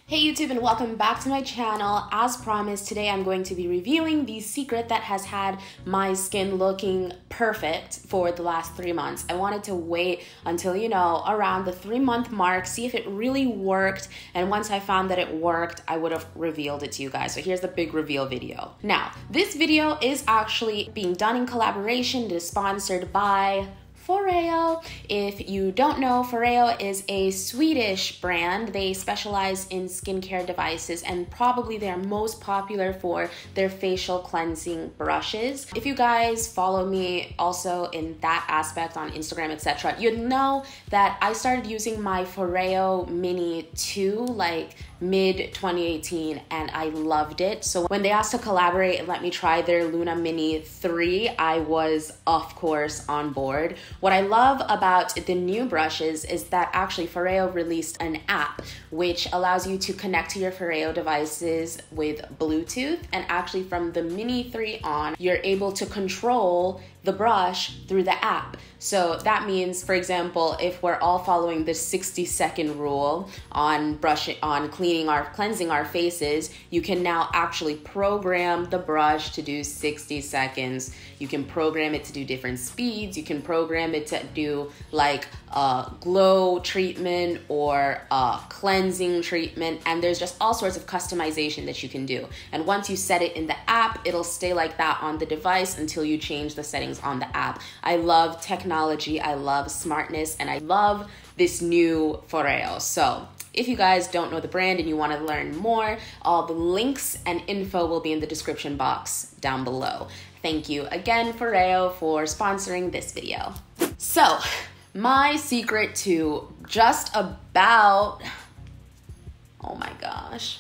Hey YouTube, and welcome back to my channel. As promised, today I'm going to be reviewing the secret that has had my skin looking perfect for the last 3 months. I wanted to wait until, around the 3-month mark, see if it really worked, and once I found that it worked, I would have revealed it to you guys. So here's the big reveal video. Now, this video is actually being done in collaboration. It is sponsored by FOREO. If you don't know, FOREO is a Swedish brand. They specialize in skincare devices, and probably they're most popular for their facial cleansing brushes. If you guys follow me also in that aspect on Instagram, etc., you'd know that I started using my FOREO Mini 2 like mid 2018, and I loved it. So when they asked to collaborate and let me try their Luna Mini 3, I was of course on board. What I love about the new brushes is that actually FOREO released an app which allows you to connect to your FOREO devices with Bluetooth, and actually from the Mini 3 on, you're able to control the brush through the app. So that means, for example, if we're all following the 60-second rule on cleansing our faces, you can now actually program the brush to do 60 seconds. You can program it to do different speeds. You can program it to do like a glow treatment or a cleansing treatment, and there's just all sorts of customization that you can do. And once you set it in the app, it'll stay like that on the device until you change the settings on the app. I love technology, I love smartness, and I love this new FOREO. So if you guys don't know the brand and you want to learn more, all the links and info will be in the description box down below. Thank you again, FOREO, for sponsoring this video. So, my secret to just about, oh my gosh.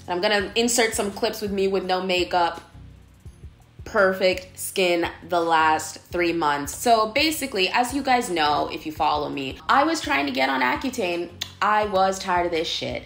I'm gonna insert some clips with me with no makeup, perfect skin the last 3 months. So basically, as you guys know, if you follow me, I was trying to get on Accutane. I was tired of this shit.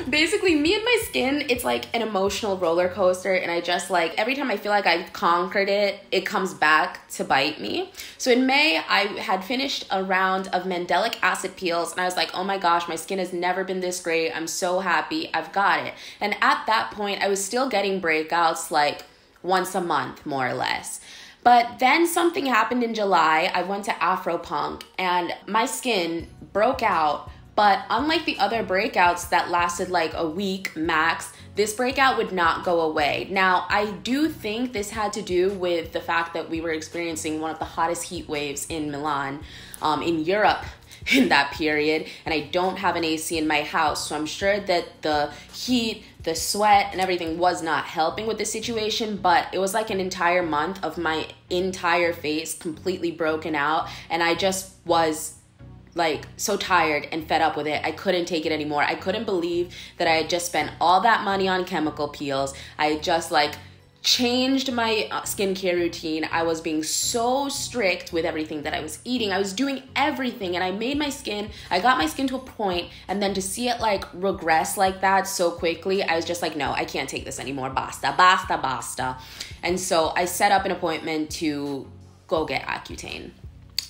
Basically, me and my skin, it's like an emotional roller coaster, and I just like, every time I feel like I've conquered it, it comes back to bite me. So in May, I had finished a round of mandelic acid peels, and I was like, oh my gosh, my skin has never been this great. I'm so happy, I've got it. And at that point, I was still getting breakouts like once a month, more or less. But then something happened in July. I went to Afropunk and my skin broke out, but unlike the other breakouts that lasted like a week max, this breakout would not go away. Now, I do think this had to do with the fact that we were experiencing one of the hottest heat waves in Milan, in Europe, in that period, and I don't have an AC in my house, so I'm sure that the heat, the sweat, and everything was not helping with the situation. But it was like an entire month of my entire face completely broken out, and I just was like so tired and fed up with it. I couldn't take it anymore. I couldn't believe that I had just spent all that money on chemical peels. I just like changed my skincare routine. I was being so strict with everything that I was eating. I was doing everything, and I got my skin to a point, and then to see it like regress like that so quickly, I was just like, no, I can't take this anymore. Basta, basta, basta. And so I set up an appointment to go get Accutane.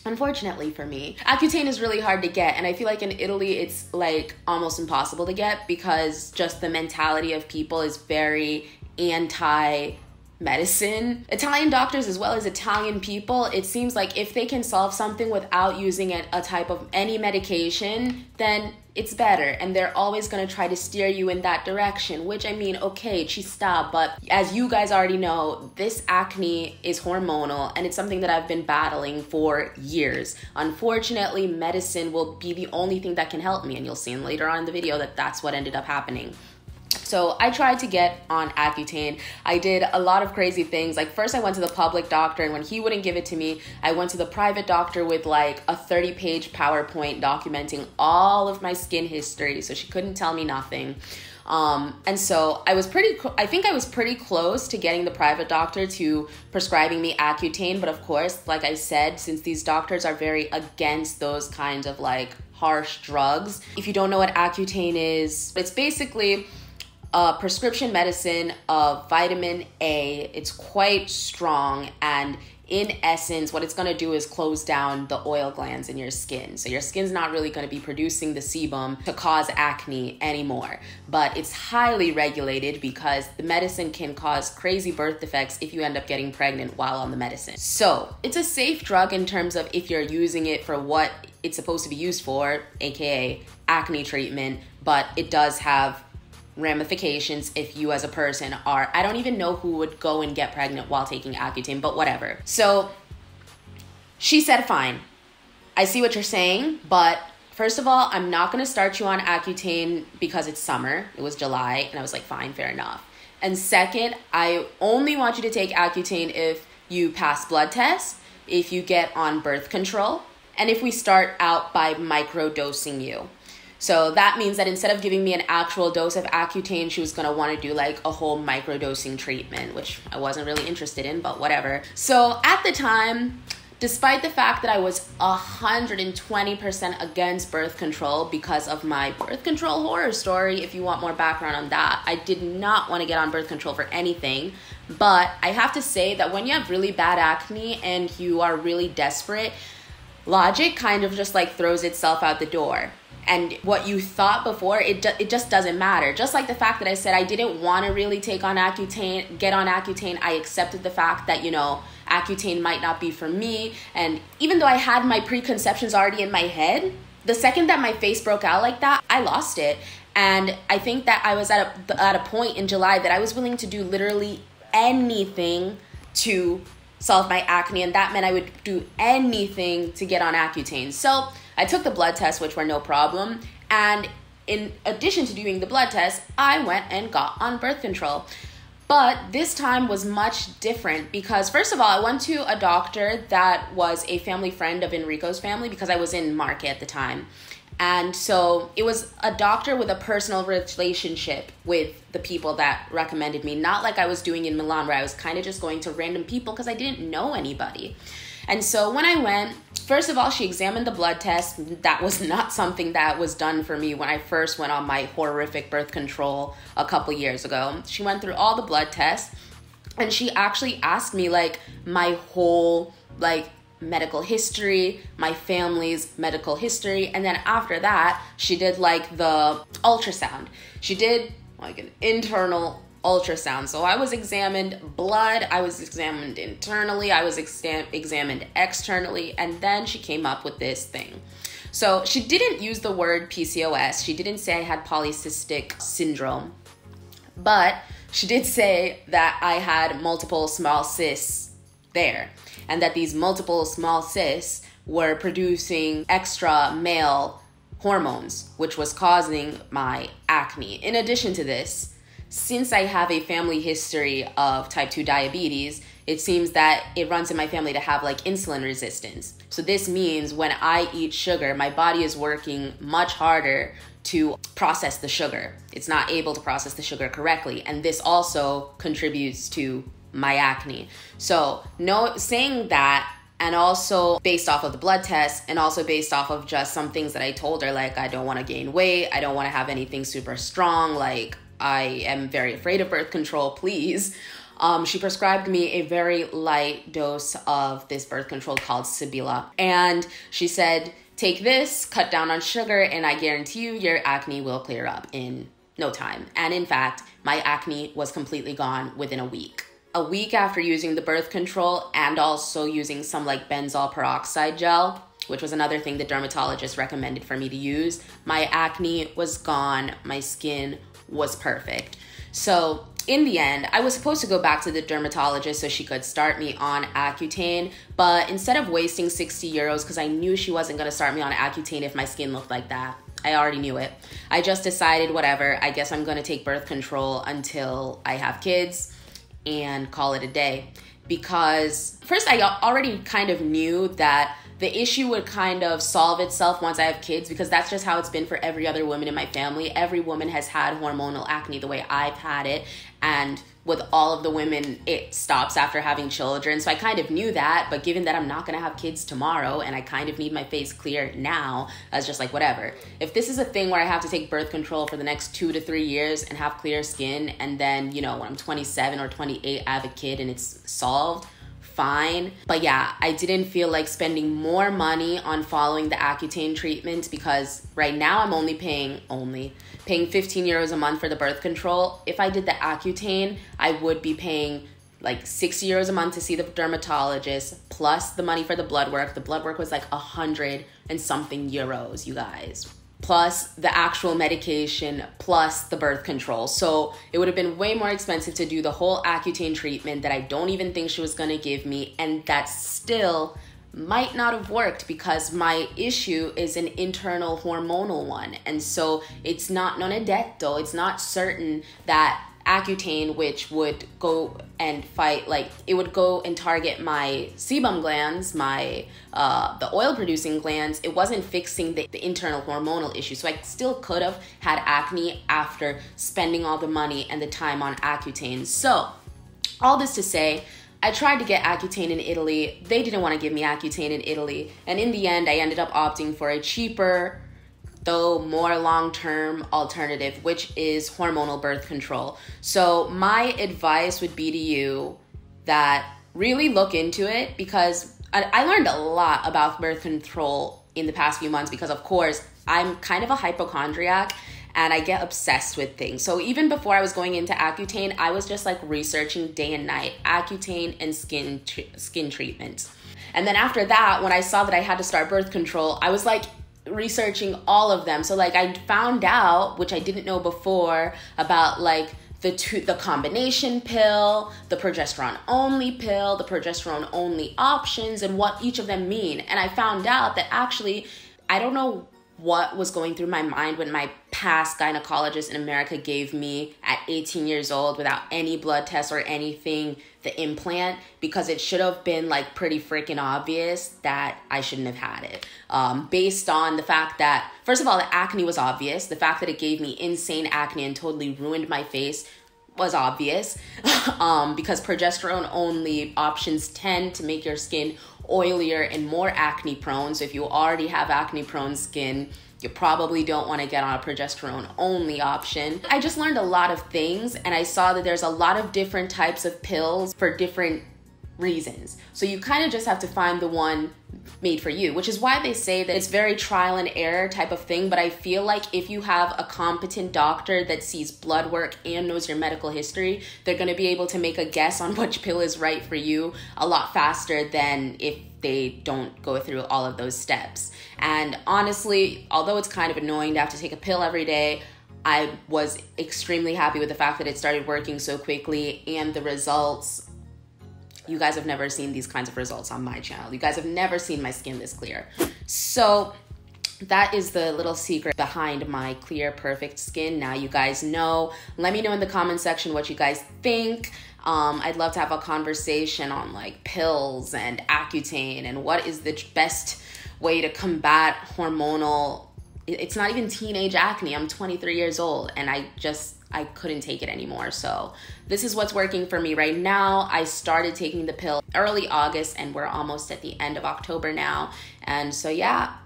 Unfortunately for me, Accutane is really hard to get, and I feel like in Italy it's like almost impossible to get because just the mentality of people is very anti-medicine. Italian doctors, as well as Italian people, it seems like if they can solve something without using a type of any medication, then it's better, and they're always going to try to steer you in that direction, which, I mean, okay, ci sta, but as you guys already know, this acne is hormonal, and it's something that I've been battling for years. Unfortunately, medicine will be the only thing that can help me, and you'll see later on in the video that that's what ended up happening. So I tried to get on Accutane. I did a lot of crazy things. Like, first I went to the public doctor, and when he wouldn't give it to me, I went to the private doctor with like a 30-page PowerPoint documenting all of my skin history, so she couldn't tell me nothing. And so I think I was pretty close to getting the private doctor to prescribing me Accutane, but of course, like I said, since these doctors are very against those kinds of like harsh drugs. If you don't know what Accutane is, it's basically prescription medicine of vitamin A. It's quite strong, and in essence, what it's going to do is close down the oil glands in your skin. So your skin's not really going to be producing the sebum to cause acne anymore. But it's highly regulated because the medicine can cause crazy birth defects if you end up getting pregnant while on the medicine. So it's a safe drug in terms of if you're using it for what it's supposed to be used for, aka acne treatment, but it does have ramifications if you as a person are, I don't even know who would go and get pregnant while taking Accutane, but whatever. So she said, fine, I see what you're saying, but first of all, I'm not going to start you on Accutane because it's summer. It was July, and I was like, fine, fair enough. And second, I only want you to take Accutane if you pass blood tests, if you get on birth control, and if we start out by microdosing you. So that means that instead of giving me an actual dose of Accutane, she was going to want to do like a whole microdosing treatment, which I wasn't really interested in, but whatever. So at the time, despite the fact that I was 120% against birth control because of my birth control horror story, if you want more background on that, I did not want to get on birth control for anything. But I have to say that when you have really bad acne and you are really desperate, logic kind of just like throws itself out the door. And what you thought before, it just doesn't matter. Just like the fact that I said I didn't want to really get on Accutane, I accepted the fact that, you know, Accutane might not be for me. And even though I had my preconceptions already in my head, the second that my face broke out like that, I lost it. And I think that I was at a point in July that I was willing to do literally anything to solve my acne, and that meant I would do anything to get on Accutane. So I took the blood tests, which were no problem, and in addition to doing the blood test, I went and got on birth control. But this time was much different because, first of all, I went to a doctor that was a family friend of Enrico's family because I was in Market at the time. And so it was a doctor with a personal relationship with the people that recommended me, not like I was doing in Milan where I was kind of just going to random people because I didn't know anybody. And so when I went, first of all, she examined the blood test. That was not something that was done for me when I first went on my horrific birth control a couple years ago. She went through all the blood tests and she actually asked me like my whole medical history, my family's medical history, and then after that, she did like the ultrasound. She did like an internal ultrasound. So I was examined blood, I was examined internally, I was examined externally, and then she came up with this thing. So she didn't use the word PCOS. She didn't say I had polycystic syndrome, but she did say that I had multiple small cysts there, and that these multiple small cysts were producing extra male hormones, which was causing my acne. In addition to this, since I have a family history of type 2 diabetes, it seems that it runs in my family to have like insulin resistance. So this means when I eat sugar, my body is working much harder to process the sugar. It's not able to process the sugar correctly. And this also contributes to my acne. So saying that, and also based off of the blood test, and also based off of just some things that I told her, like I don't want to gain weight, I don't want to have anything super strong, like I am very afraid of birth control, please. She prescribed me a very light dose of this birth control called Sibila. And she said, take this, cut down on sugar, and I guarantee you your acne will clear up in no time. And in fact, my acne was completely gone within a week. A week after using the birth control and also using some like benzoyl peroxide gel, which was another thing the dermatologist recommended for me to use, my acne was gone, my skin was perfect. So in the end, I was supposed to go back to the dermatologist so she could start me on Accutane, but instead of wasting 60 euros, because I knew she wasn't going to start me on Accutane if my skin looked like that, I already knew it, I just decided, whatever, I guess I'm going to take birth control until I have kids and call it a day. Because first, I already kind of knew that the issue would kind of solve itself once I have kids, because that's just how it's been for every other woman in my family. Every woman has had hormonal acne the way I've had it, and with all of the women, it stops after having children. So I kind of knew that, but given that I'm not gonna have kids tomorrow and I kind of need my face clear now, I was just like, whatever. If this is a thing where I have to take birth control for the next 2 to 3 years and have clear skin, and then, you know, when I'm 27 or 28, I have a kid and it's solved, fine. But yeah, I didn't feel like spending more money on following the Accutane treatment because right now I'm only paying 15 euros a month for the birth control. If I did the Accutane, I would be paying like 60 euros a month to see the dermatologist, plus the money for the blood work. The blood work was like 100 and something euros, you guys. Plus the actual medication, plus the birth control. So it would have been way more expensive to do the whole Accutane treatment that I don't even think she was gonna give me, and that still might not have worked because my issue is an internal hormonal one. And so it's not non è detto, it's not certain that Accutane, which would go and fight, like it would go and target my sebum glands, my the oil producing glands, it wasn't fixing the internal hormonal issue. So I still could have had acne after spending all the money and the time on Accutane. So all this to say, I tried to get Accutane in Italy. They didn't want to give me Accutane in Italy, and in the end I ended up opting for a cheaper, though more long-term alternative, which is hormonal birth control. So my advice would be to you that really look into it, because I learned a lot about birth control in the past few months because, of course, I'm kind of a hypochondriac and I get obsessed with things. So even before I was going into Accutane, I was just like researching day and night Accutane and skin treatments. And then after that, when I saw that I had to start birth control, I was like researching all of them. So like I found out, which I didn't know before, about like the combination pill, the progesterone only pill, the progesterone only options, and what each of them mean. And I found out that actually, I don't know what was going through my mind when my past gynecologist in America gave me at 18 years old, without any blood tests or anything, the implant, because it should have been like pretty freaking obvious that I shouldn't have had it. Based on the fact that, first of all, the acne was obvious. The fact that it gave me insane acne and totally ruined my face was obvious, because progesterone only options tend to make your skin oilier and more acne prone. So if you already have acne prone skin, you probably don't want to get on a progesterone only option. I just learned a lot of things, and I saw that there's a lot of different types of pills for different reasons. So you kind of just have to find the one made for you, which is why they say that it's very trial and error type of thing. But I feel like if you have a competent doctor that sees blood work and knows your medical history, they're going to be able to make a guess on which pill is right for you a lot faster than if they don't go through all of those steps. And honestly, although it's kind of annoying to have to take a pill every day, I was extremely happy with the fact that it started working so quickly, and the results, you guys have never seen these kinds of results on my channel. You guys have never seen my skin this clear. So that is the little secret behind my clear, perfect skin. Now you guys know. Let me know in the comment section what you guys think. I'd love to have a conversation on like pills and Accutane and what is the best way to combat hormonal. It's not even teenage acne. I'm 23 years old and I couldn't take it anymore. So this is what's working for me right now. I started taking the pill early August and we're almost at the end of October now. And so yeah,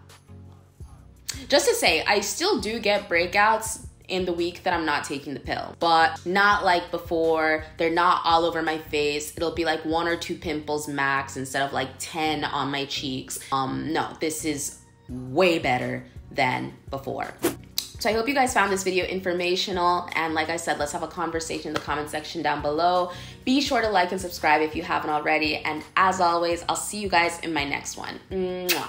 just to say, I still do get breakouts in the week that I'm not taking the pill, but not like before. They're not all over my face. It'll be like 1 or 2 pimples max instead of like 10 on my cheeks. No, this is way better than before. So I hope you guys found this video informational, and like I said, let's have a conversation in the comment section down below. Be sure to like and subscribe if you haven't already, and as always, I'll see you guys in my next one. Mwah.